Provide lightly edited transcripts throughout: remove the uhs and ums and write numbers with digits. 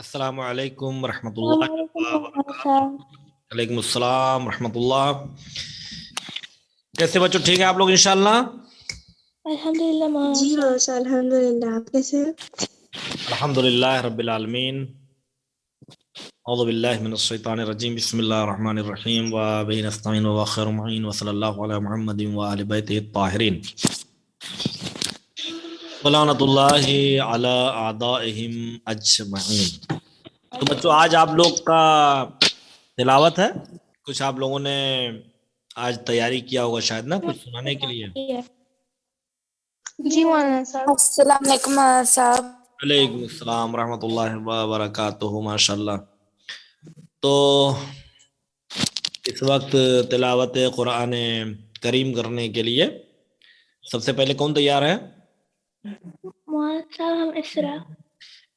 السلام علیکم ورحمۃ السلام اللہ علیکم مولانا وبرکاتہ۔ صاحب۔ وعلیکم السلام ورحمۃ اللہ۔ کیسے بچوں، ٹھیک ہیں آپ لوگ انشاءاللہ؟ الحمدللہ مولانا جی صاحب۔ ماشاء الحمدللہ، آپ کیسے ہیں؟ الحمدللہ رب العالمین۔ اعوذ باللہ من الشیطان الرجیم، بسم اللہ الرحمن الرحیم، وبہ نستعین وخیر معین، وصلی اللہ علی محمد وآل بیتہ الطاہرین، ولعنۃ اللہ علی اعدائہم اجمعین۔ تو بچوں آج آپ لوگ کا تلاوت ہے، کچھ آپ لوگوں نے آج تیاری کیا ہوگا شاید نا، کچھ سنانے کے لیے۔ جی مولانا صاحب۔ السلام علیکم مولانا صاحب۔ علیکم السلام ورحمۃ اللہ وبرکاتہ، ماشاء اللہ۔ تو اس وقت تلاوت قرآن کریم کرنے کے لیے سب سے پہلے کون تیار ہے؟ مولانا صاحب ہم اسرا۔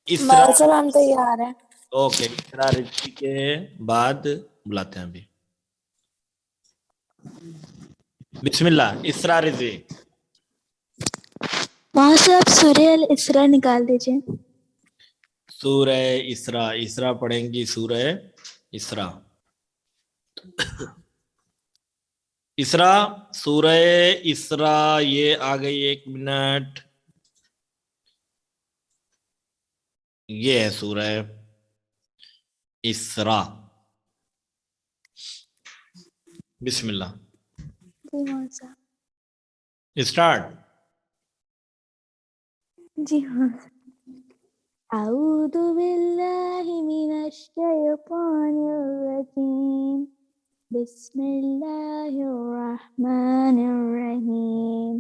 اسرا، مولانا صاحب ہم تیار ہیں۔ اوکے، اسرا رضوی کے بعد بلاتے ہیں ابھی۔ بسم اللہ، اسرا رضوی۔ مولانا صاحب سورہ الاسراء نکال دیجیے۔ سورہ اسرا، اسرا پڑھیں گی سورہ اسرا۔ اسرا، سورہ اسرا، یہ آ گئی، ایک منٹ، یہ ہے سورہ اسرا۔ بسم اللہ، جی مولانا صاحب۔ اسٹارٹ۔ جی مولانا صاحب۔ اعوذ باللہ من الشیطان الرجیم، بسم اللہ الرحمن الرحیم۔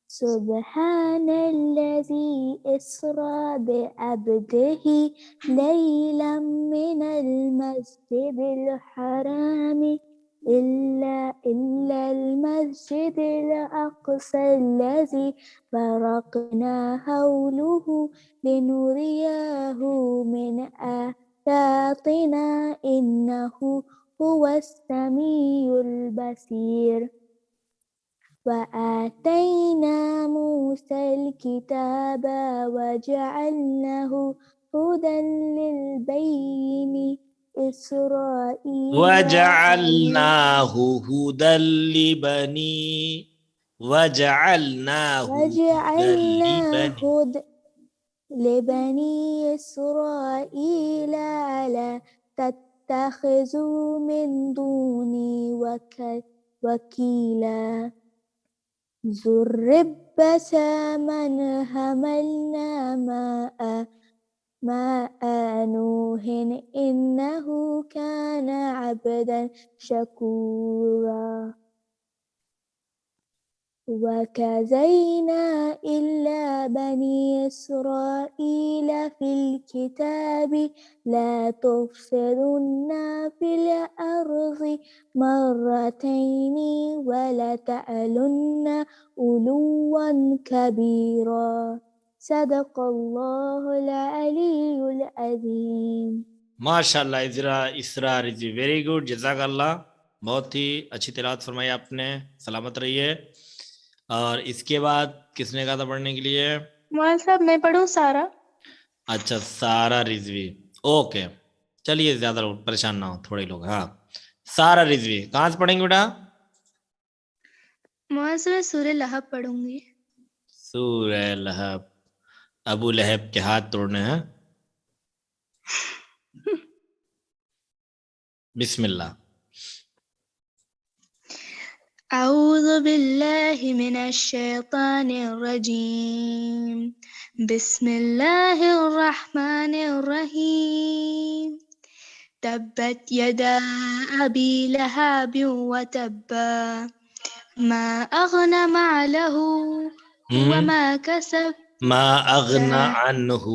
سبحان الذي أسرى بعبده ليلا من المسجد الحرام إلا المسجد الأقصى الذي باركنا حوله لنريه من آياتنا إنه هو السميع البصير۔ وآتينا موسى الكتاب وجعلناه هدى للبني إسرائيل وجعلناه هدى هدى لبني إسرائيل لا تتخذوا من دوني وكيلا ذربة من حملنا ماء نوح إنه كان عبدا شكورا وكزينا إلا بني إسرائيل في الكتاب لا تفسدن في الأرض مرتين ولا تعلن علوا كبيرا صدق الله العلي العظيم۔ ماشاء اللہ، اسرا رضوی، ویری گڈ، جزاک اللہ، بہت ہی اچھی تلاوت فرمائی آپ نے، سلامت رہیے۔ اور اس کے بعد کس نے کہا تھا پڑھنے کے لیے؟ مولانا صاحب میں پڑھوں سارا؟ اچھا، سارا رضوی، اوکے، چلیے زیادہ لوگ پریشان نہ ہو، تھوڑے لوگ۔ ہاں، سارا رضوی کہاں سے پڑھیں گے بیٹا؟ مولانا صاحب سورہ لہب پڑھوں گی۔ سورہ لہب، ابو لہب کے ہاتھ توڑنے ہیں۔ بسم اللہ۔ اعوذ باللہ من الشیطان الرجیم، بسم اللہ الرحمن الرحیم۔ تبت یدا ابی لہب وتب ما اغنى ماله وما كسب ما اغنى عنہ،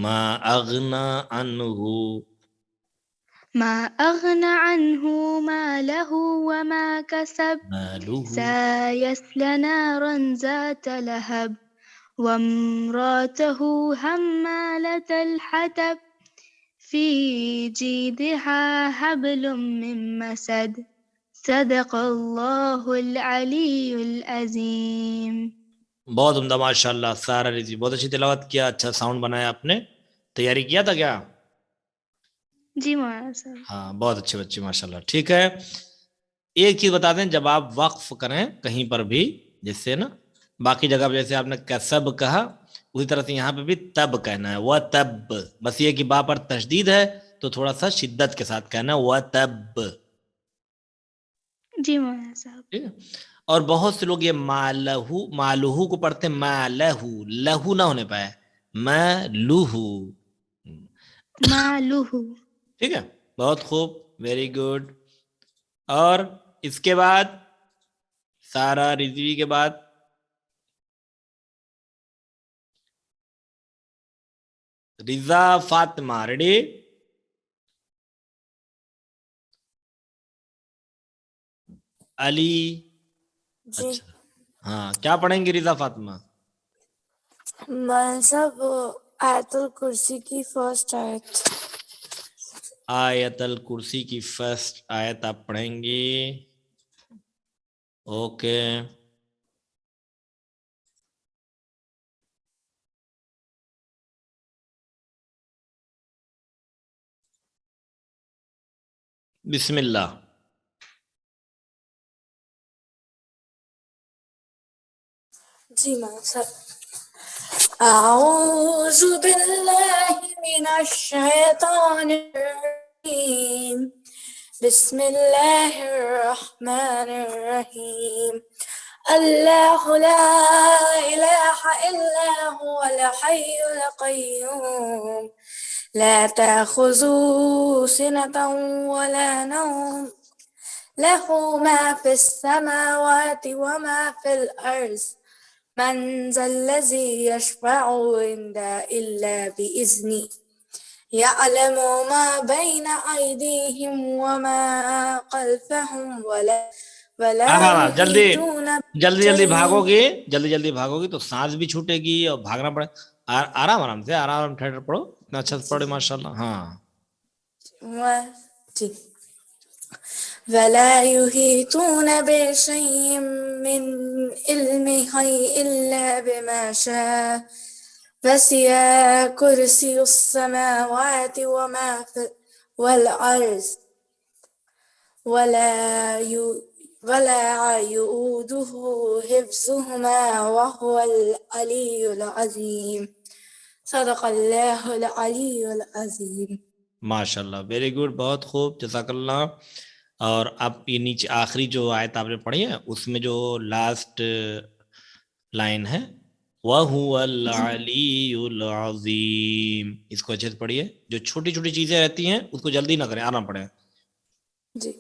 ما اغنى عنہ، ما أغنى عنه ماله وما كسب مالہ، سيصلى نارا ذات لهب وامرأته حمالة الحطب في جيدها حبل من مسد صدق اللہ العلی العظیم۔ بہت عمدہ، ماشاء اللہ، سارا رضوی، بہت اچھی تلاوت کیا، اچھا ساؤنڈ بنایا آپ نے۔ تیاری کیا تھا کیا؟ جی مولانا صاحب. ہاں بہت اچھے بچے ماشاءاللہ. ٹھیک ہے, ایک چیز بتا دیں, جب آپ وقف کریں کہیں پر بھی, جس سے نا باقی جگہ پہ جیسے آپ نے کسب کہا, اسی طرح سے یہاں پہ بھی تب کہنا ہے, وہ تب. بس یہ کہ با پر تشدید ہے تو تھوڑا سا شدت کے ساتھ کہنا ہے, وہ تب. جی مولانا صاحب. ٹھیک ہے. اور بہت سے لوگ یہ مالہو مالہو کو پڑھتے ہیں مالہو, لہو نہ ہونے پائے, مالہو. مالوہ. ٹھیک ہے, بہت خوب, ویری گڈ. اور اس کے بعد سارا رضوی کے بعد رضا فاطمہ. ریڈی؟ علی. جی اچھا ہاں, کیا پڑھیں گی رضا فاطمہ؟ مولانا صاحب آیت الکرسی کی فرسٹ آیت. آیت الکرسی کی فرسٹ آیت آپ پڑھیں گی. اوکے. بسم اللہ. جی مولانا صاحب. اعوذ باللہ من الشیطان الرجیم. بسم اللہ الرحمن الرحیم. اللہ لا الہ الا هو الحی القیوم لا تأخذه سنة ولا نوم له ما في السماوات وما في الأرض من ذا الذي يشفع عنده إلا بإذنه يعلم ما بين أيديهم وما خلفهم ولا ہاں جلدی يحيطون جلدی جلدی بھاگو بشيء. گی, جلدی جلدی بھاگو گی تو سانس بھی چھوٹے گی اور بھاگنا پڑے. آرام آرام سے, آرام آرام ٹھہر پڑھو, اتنا اچھا سے پڑھے ماشاء اللہ. ہاں جی. ولا يحيطون بشيء من علمه إلا بما شاء وسع كرسي السماوات وما في والأرض ولا يؤوده حفظهما وهو العلي العظيم. صدق اللہ العلی العظیم. ماشاء اللہ, ویری گڈ, بہت خوب, جزاک اللہ. اور اب یہ نیچے آخری جو آیت آپ نے پڑھی ہے اس میں جو لاسٹ لائن ہے, وَهُوَ الْعَلِيُّ الْعَظِيمُ, اس کو اچھے سے پڑھیے. جو چھوٹی چھوٹی چیزیں رہتی ہیں اس کو جلدی نہ کریں, آرام پڑھیں. جی.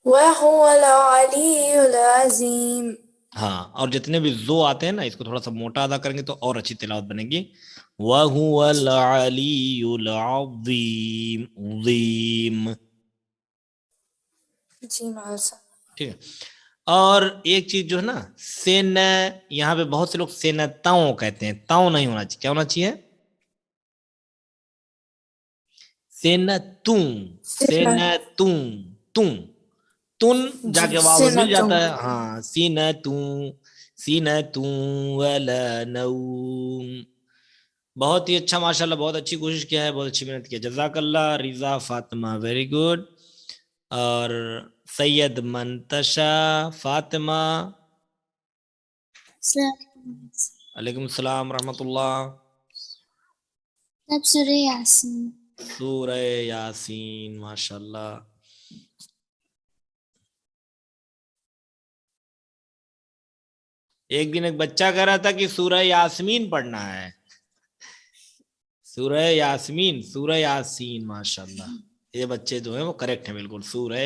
وَهُوَ الْعَلِيُّ الْعَظِيمُ. ہاں, اور جتنے بھی زو آتے ہیں نا اس کو تھوڑا سا موٹا ادا کریں گے تو اور اچھی تلاوت بنے گی. وَهُوَ الْعَلِيُّ الْعَظِيمُ. عظیم. جی مولانا صاحب. ٹھیک ہے. اور ایک چیز جو ہے نا, سین, یہاں پہ بہت سے لوگ سینتاؤں کہتے ہیں, تاؤں نہیں ہونا چاہیے. کیا ہونا چاہیے؟ سینتوں. سینتوں. توں تن جا کے واو مل سنتم. جاتا ہے. ہاں, سینتوں سینتوں ولا نوم. بہت ہی اچھا ماشاءاللہ, بہت اچھی کوشش کیا ہے, بہت اچھی محنت کی ہے, جزاک اللہ رضا فاطمہ, ویری گڈ. اور سید منتشا فاطمہ. علیکم السلام ورحمۃ اللہ. اب سورہ یاسین. سورہ یاسین, ماشاءاللہ. ایک دن ایک بچہ کہہ رہا تھا کہ سورہ یاسمین پڑھنا ہے. سورہ یاسمین, سورہ یاسین, ماشاءاللہ. یہ بچے جو ہیں وہ کریکٹ ہیں بالکل, سورہ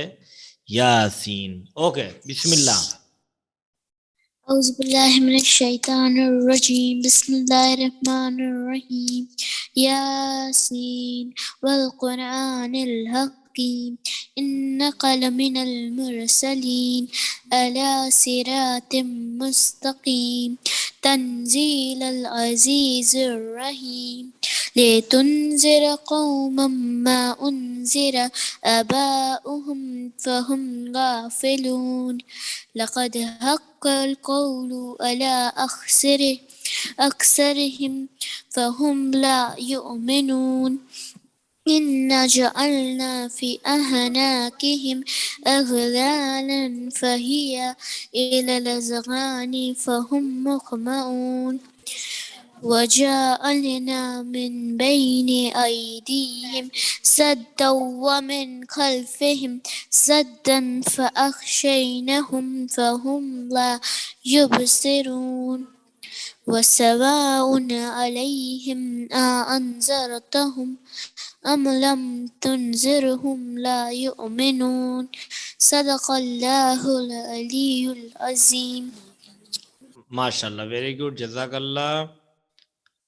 یاسین. اوکے, بسم اللہ. اعوذ باللہ من الشیطان الرجیم. بسم اللہ الرحمن الرحیم. یاسین والقرآن الحکیم انک لمن المرسلین علی صراط مستقیم تنزیل العزیز الرحیم لتنذر قوما ما انذر آباؤهم فهم غافلون لقد حق القول على أكثرهم فهم لا يؤمنون إنا جعلنا في أعناقهم أغلالا فهي إلى الأذقان فهم مقمحون وجعلنا من بين أيديهم سدا ومن خلفهم سدا فأغشيناهم فهم لا يبصرون وسواء عليهم أأنذرتهم أم لم تنذرهم لا يؤمنون صدق الله العلي العظيم. ماشاء اللہ، ویری گڈ، جزاک اللہ.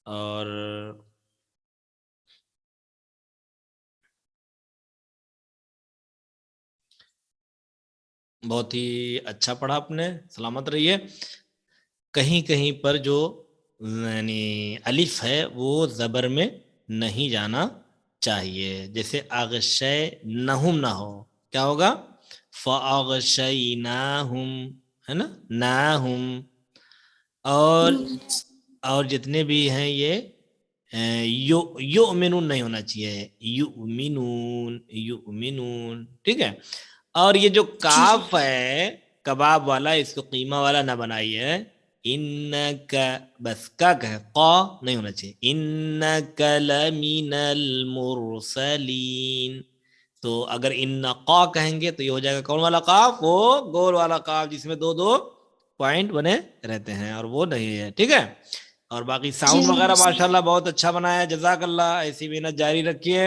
اور بہت ہی اچھا پڑھا آپ نے، سلامت رہیے. کہیں کہیں پر جو یعنی الف ہے وہ زبر میں نہیں جانا چاہیے، جیسے اغشے نہم نہ ہو، کیا ہوگا؟ فاغشیناہم، ہے نا، ناہم. اور جتنے بھی ہیں یہ یؤمنون نہیں ہونا چاہیے، یؤمنون، ٹھیک ہے. اور یہ جو کاف ہے کباب والا، اس کو قیمہ والا نہ بنائیے. انکا، بس کا ہے، قا نہیں ہونا چاہیے. انکا لمن المرسلین. تو اگر ان قا کہیں گے تو یہ ہو جائے گا کون والا قاف؟ وہ گول والا قاف جس میں دو دو پوائنٹ بنے رہتے ہیں، اور وہ نہیں ہے، ٹھیک ہے. اور باقی ساؤنڈ وغیرہ ماشاءاللہ بہت اچھا بنایا، جزاک اللہ. ایسی محنت جاری رکھیے.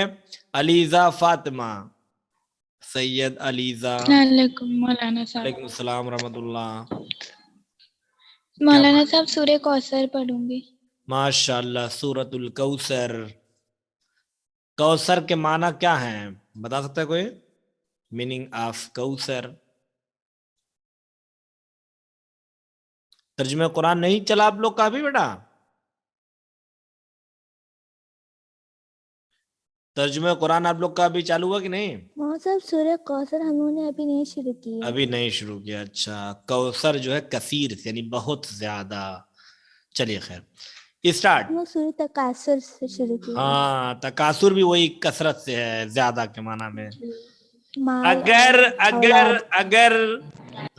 علیزہ فاطمہ، سید علیزہ. السلام علیکم مولانا صاحب. وعلیکم السلام ورحمۃ اللہ. مولانا صاحب سورہ کوثر پڑھوں گی. ماشاء اللہ. سورۃ الکوثر، کوثر کے معنی کیا ہیں بتا سکتا ہے کوئی؟ میننگ آف کوثر. ترجمہ قرآن نہیں چلا آپ لوگ کا ابھی بیٹا؟ ترجمہ قرآن آپ لوگ کا ابھی چالو ہوا کہ نہیں؟ صاحب سورہ کوثر ہم لوگوں نے ابھی نہیں شروع کی ہے. ابھی نہیں شروع کیا. اچھا. کوثر جو ہے کثیر یعنی بہت زیادہ. چلیے خیر، اسٹارٹ. ہم لوگ سورہ تکاثر سے شروع کی. ہاں، تکاثر بھی وہی کثرت سے ہے، زیادہ کے معنی میں. مال اگر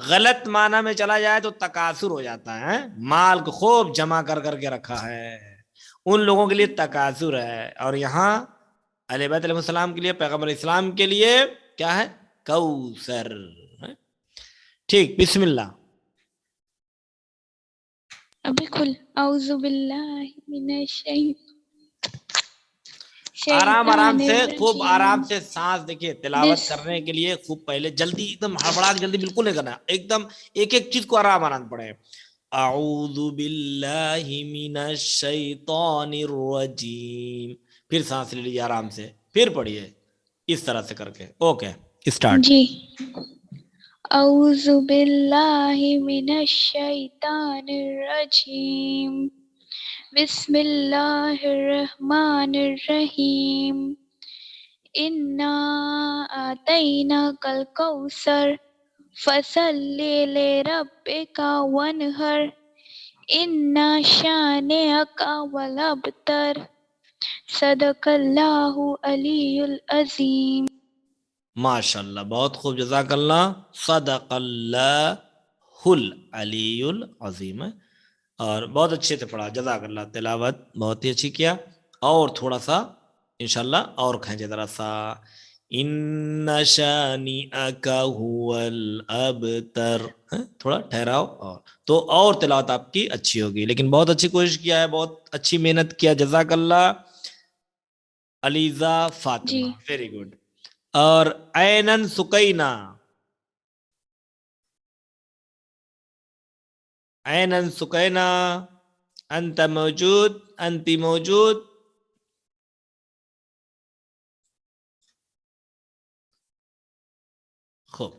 غلط معنی میں چلا جائے تو تکاثر ہو جاتا ہے. مال کو خوب جمع کر کر کے رکھا ہے، ان لوگوں کے لیے تکاثر ہے. اور یہاں اہل بیت علیہ السلام کے لیے، پیغمبر اسلام کے لیے کیا ہے؟ کوثر. ٹھیک، بسم اللہ. ابھی کھل اعوذ باللہ من آرام سے، خوب آرام سے سانس. دیکھیے تلاوت کرنے کے لیے خوب پہلے جلدی ایک دم ہڑبڑا کے جلدی بالکل نہیں کرنا، ایک دم ایک ایک چیز کو آرام پڑھے. اعوذ باللہ من الشیطان الرجیم. پھر سانس لے لیجیے آرام سے، پھر پڑھیے اس طرح سے کر کے. Okay, start. جی. اعوذ باللہ من الشیطان الرجیم بسم اللہ الرحمن الرحیم انا آتیناک الکوثر فصلی لربک وانحر ان شانئک والابتر صدق اللہ علی العظیم. ماشاء اللہ، بہت خوب، جزاک اللہ. صدق اللہ العلی العظیم. اور بہت اچھے سے پڑھا، جزاک اللہ. تلاوت بہت ہی اچھی کیا. اور تھوڑا سا انشاءاللہ اور کھینچے ذرا سا. ان شانئک هو الابتر. تھوڑا ٹھہراؤ اور تلاوت آپ کی اچھی ہوگی. لیکن بہت اچھی کوشش کیا ہے، بہت اچھی محنت کیا، جزاک اللہ. Aliza Fatima, very good. اور اینن سکینہ، اینن سکینہ، انت موجود، انتی موجود. خوب.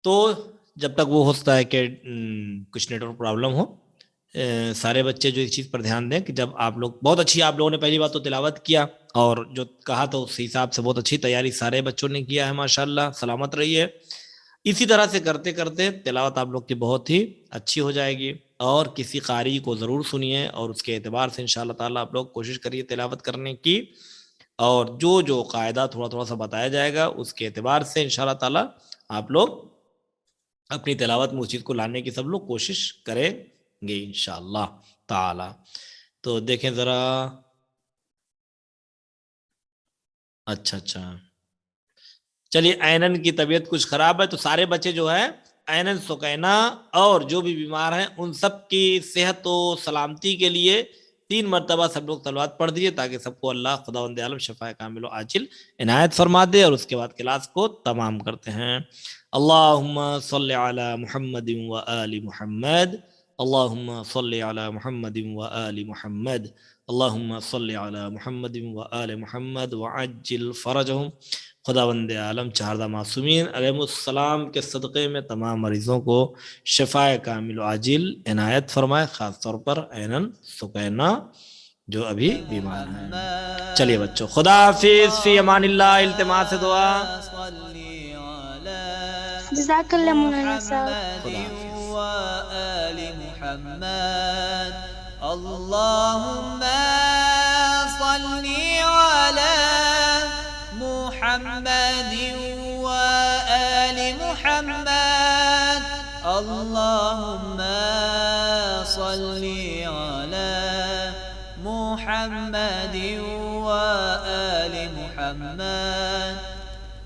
تو جب تک وہ ہوتا ہے کہ کچھ نیٹ ورک پرابلم ہو، سارے بچے جو اس چیز پر دھیان دیں کہ جب آپ لوگ بہت اچھی، آپ لوگوں نے پہلی بات تو تلاوت کیا اور جو کہا تو اس حساب سے بہت اچھی تیاری سارے بچوں نے کیا ہے، ماشاءاللہ. سلامت رہیے. اسی طرح سے کرتے کرتے تلاوت آپ لوگ کی بہت ہی اچھی ہو جائے گی. اور کسی قاری کو ضرور سنیے اور اس کے اعتبار سے انشاءاللہ تعالیٰ آپ لوگ کوشش کریے تلاوت کرنے کی. اور جو قاعدہ تھوڑا تھوڑا سا بتایا جائے گا اس کے اعتبار سے انشاءاللہ تعالی آپ لوگ اپنی تلاوت میں اس چیز کو لانے کی سب لوگ کوشش کریں گے انشاءاللہ تعالی. تو دیکھیں ذرا. اچھا چلیے، اینن کی طبیعت کچھ خراب ہے تو سارے بچے جو ہے اینن سکینہ اور جو بھی بیمار ہیں ان سب کی صحت و سلامتی کے لیے 3 مرتبہ سب لوگ تلاوت پڑھ دیجیے تاکہ سب کو اللہ خداوند عالم شفاء کامل و عاجل عنایت فرما دے. اور اس کے بعد کلاس کو تمام کرتے ہیں. اللہم صلی علی محمد و آل محمد. اللہم صلی علی محمد و آل محمد. اللہم صلی علی محمد و آل محمد وعجل فرجہم. خداوند عالم چہاردہ معصومین علیہ السلام کے صدقے میں تمام مریضوں کو شفاء کامل و عاجل عنایت فرمائے، خاص طور پر اینن سکینہ جو ابھی بیمار ہیں. چلیے بچوں، خدا حافظ، فی امان اللہ. التماس دعا. جزاک اللہ مولانا صاحب. خدا حافظ. وآل محمد. اللهم صل على محمد وآل محمد. اللهم صل على محمد وآل محمد.